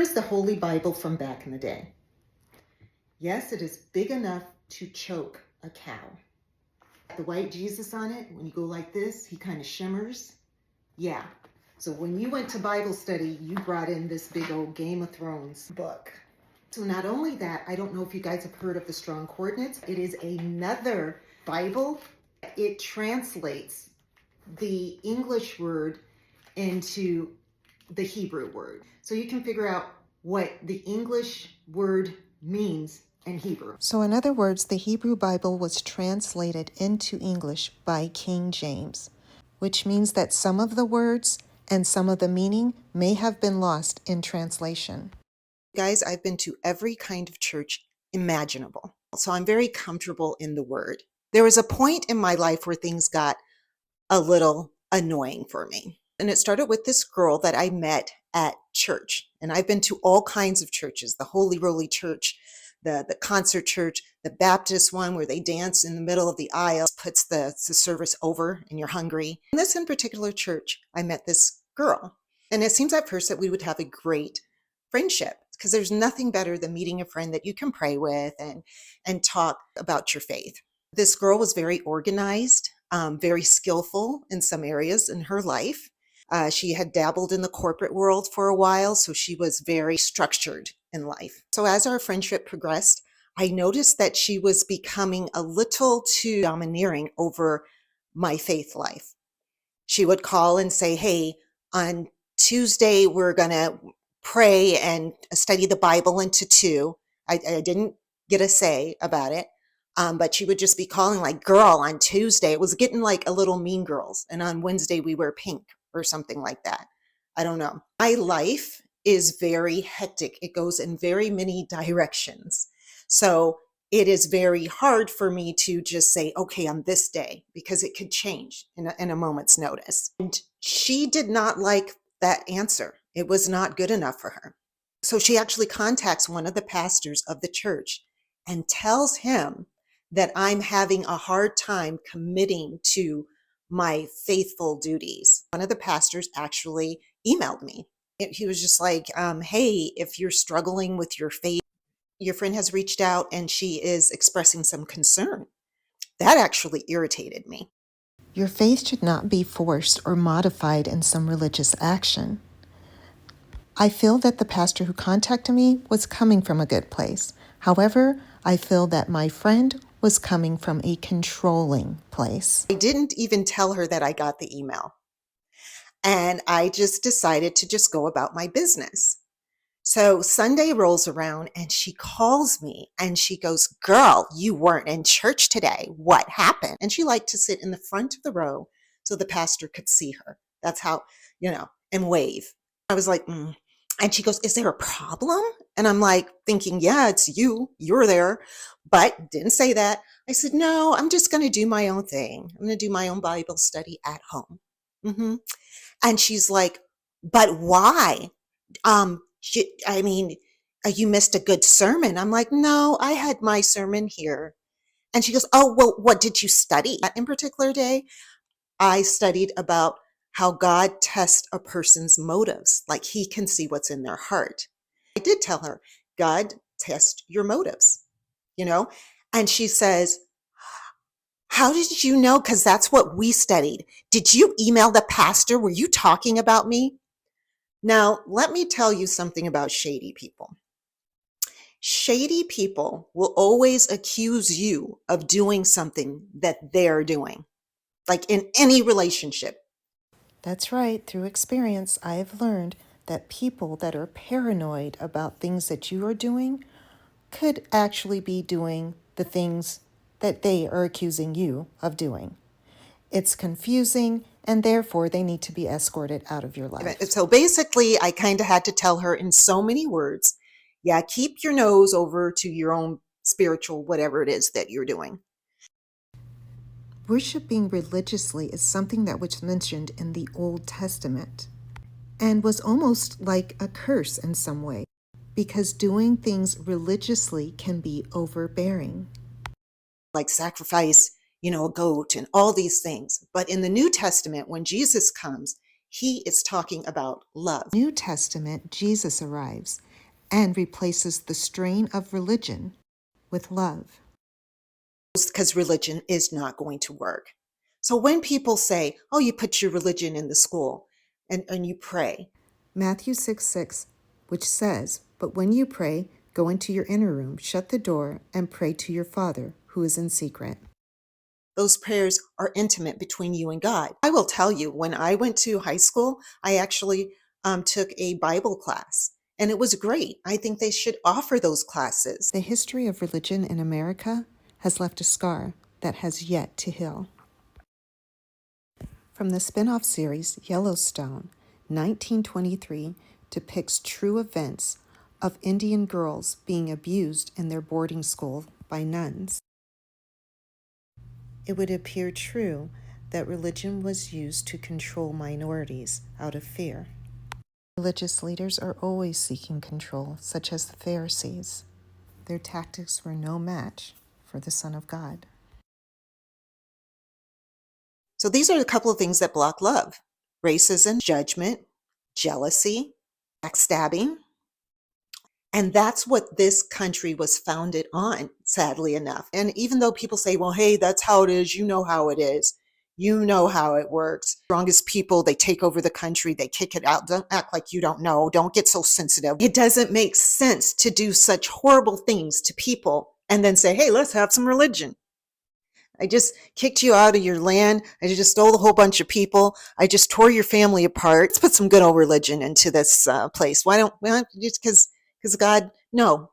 is the Holy Bible from back in the day. Yes, it is big enough to choke a cow. The white Jesus on it, when you go like this, he kind of shimmers. Yeah. So when you went to Bible study, you brought in this big old Game of Thrones book. So not only that, I don't know if you guys have heard of the strong coordinates. It is another Bible. It translates the English word into the Hebrew word. So you can figure out what the English word means in Hebrew. So in other words, the Hebrew Bible was translated into English by King James, which means that some of the words and some of the meaning may have been lost in translation. Guys, I've been to every kind of church imaginable, so I'm very comfortable in the word. There was a point in my life where things got a little annoying for me. And it started with this girl that I met at church. And I've been to all kinds of churches, the Holy Roly Church, the concert church, the Baptist one where they dance in the middle of the aisle, puts the service over and you're hungry. In this in particular church, I met this girl. And it seems at first that we would have a great friendship because there's nothing better than meeting a friend that you can pray with and talk about your faith. This girl was very organized, very skillful in some areas in her life. She had dabbled in the corporate world for a while, so she was very structured in life. So as our friendship progressed, I noticed that she was becoming a little too domineering over my faith life. She would call and say, hey, on Tuesday, we're going to pray and study the Bible into 2. I didn't get a say about it. But she would just be calling like, girl, on Tuesday. It was getting like a little Mean Girls. And on Wednesday, we wear pink or something like that. I don't know. My life is very hectic. It goes in very many directions. So it is very hard for me to just say, okay, on this day, because it could change in a moment's notice. And she did not like that answer. It was not good enough for her. So she actually contacts one of the pastors of the church and tells him that I'm having a hard time committing to my faithful duties. One of the pastors actually emailed me. He was just like, hey, if you're struggling with your faith, your friend has reached out and she is expressing some concern. That actually irritated me. Your faith should not be forced or modified in some religious action. I feel that the pastor who contacted me was coming from a good place. However, I feel that my friend was coming from a controlling place. I didn't even tell her that I got the email. And I just decided to just go about my business. So Sunday rolls around and she calls me and she goes, girl, you weren't in church today. What happened? And she liked to sit in the front of the row so the pastor could see her. That's how, and wave. I was like, And she goes, is there a problem? And I'm like thinking, yeah, it's you. You're there. But didn't say that. I said, no, I'm just going to do my own thing. I'm going to do my own Bible study at home. And she's like, but why? You missed a good sermon. I'm like, no, I had my sermon here. And she goes, oh, well, what did you study? In particular day, I studied about how God tests a person's motives, like he can see what's in their heart. I did tell her, God tests your motives, And she says, how did you know? Because that's what we studied. Did you email the pastor? Were you talking about me? Now, let me tell you something about shady people. Shady people will always accuse you of doing something that they're doing, like in any relationship. That's right. Through experience, I have learned that people that are paranoid about things that you are doing could actually be doing the things that they are accusing you of doing. It's confusing, and therefore they need to be escorted out of your life. So basically, I kind of had to tell her in so many words, yeah, keep your nose over to your own spiritual, whatever it is that you're doing. Worshipping religiously is something that was mentioned in the Old Testament and was almost like a curse in some way, because doing things religiously can be overbearing. Like sacrifice, a goat and all these things. But in the New Testament, when Jesus comes, He is talking about love. New Testament, Jesus arrives and replaces the strain of religion with love. Because religion is not going to work. So when people say, oh, you put your religion in the school and you pray. Matthew 6:6, which says, "But when you pray, go into your inner room, shut the door, and pray to your Father who is in secret." Those prayers are intimate between you and God. I will tell you, when I went to high school, I actually took a Bible class, and it was great. I think they should offer those classes. The history of religion in America has left a scar that has yet to heal. From the spin-off series Yellowstone, 1923 depicts true events of Indian girls being abused in their boarding school by nuns. It would appear true that religion was used to control minorities out of fear. Religious leaders are always seeking control, such as the Pharisees. Their tactics were no match for the Son of God. So these are a couple of things that block love: racism, judgment, jealousy, backstabbing. And that's what this country was founded on, sadly enough. And even though people say, well, hey, that's how it is, you know how it is, you know how it works. Strongest people, they take over the country, they kick it out. Don't act like you don't know. Don't get so sensitive. It doesn't make sense to do such horrible things to people and then say, hey, let's have some religion. I just kicked you out of your land. I just stole a whole bunch of people. I just tore your family apart. Let's put some good old religion into this place. Why don't, well, just because God, no,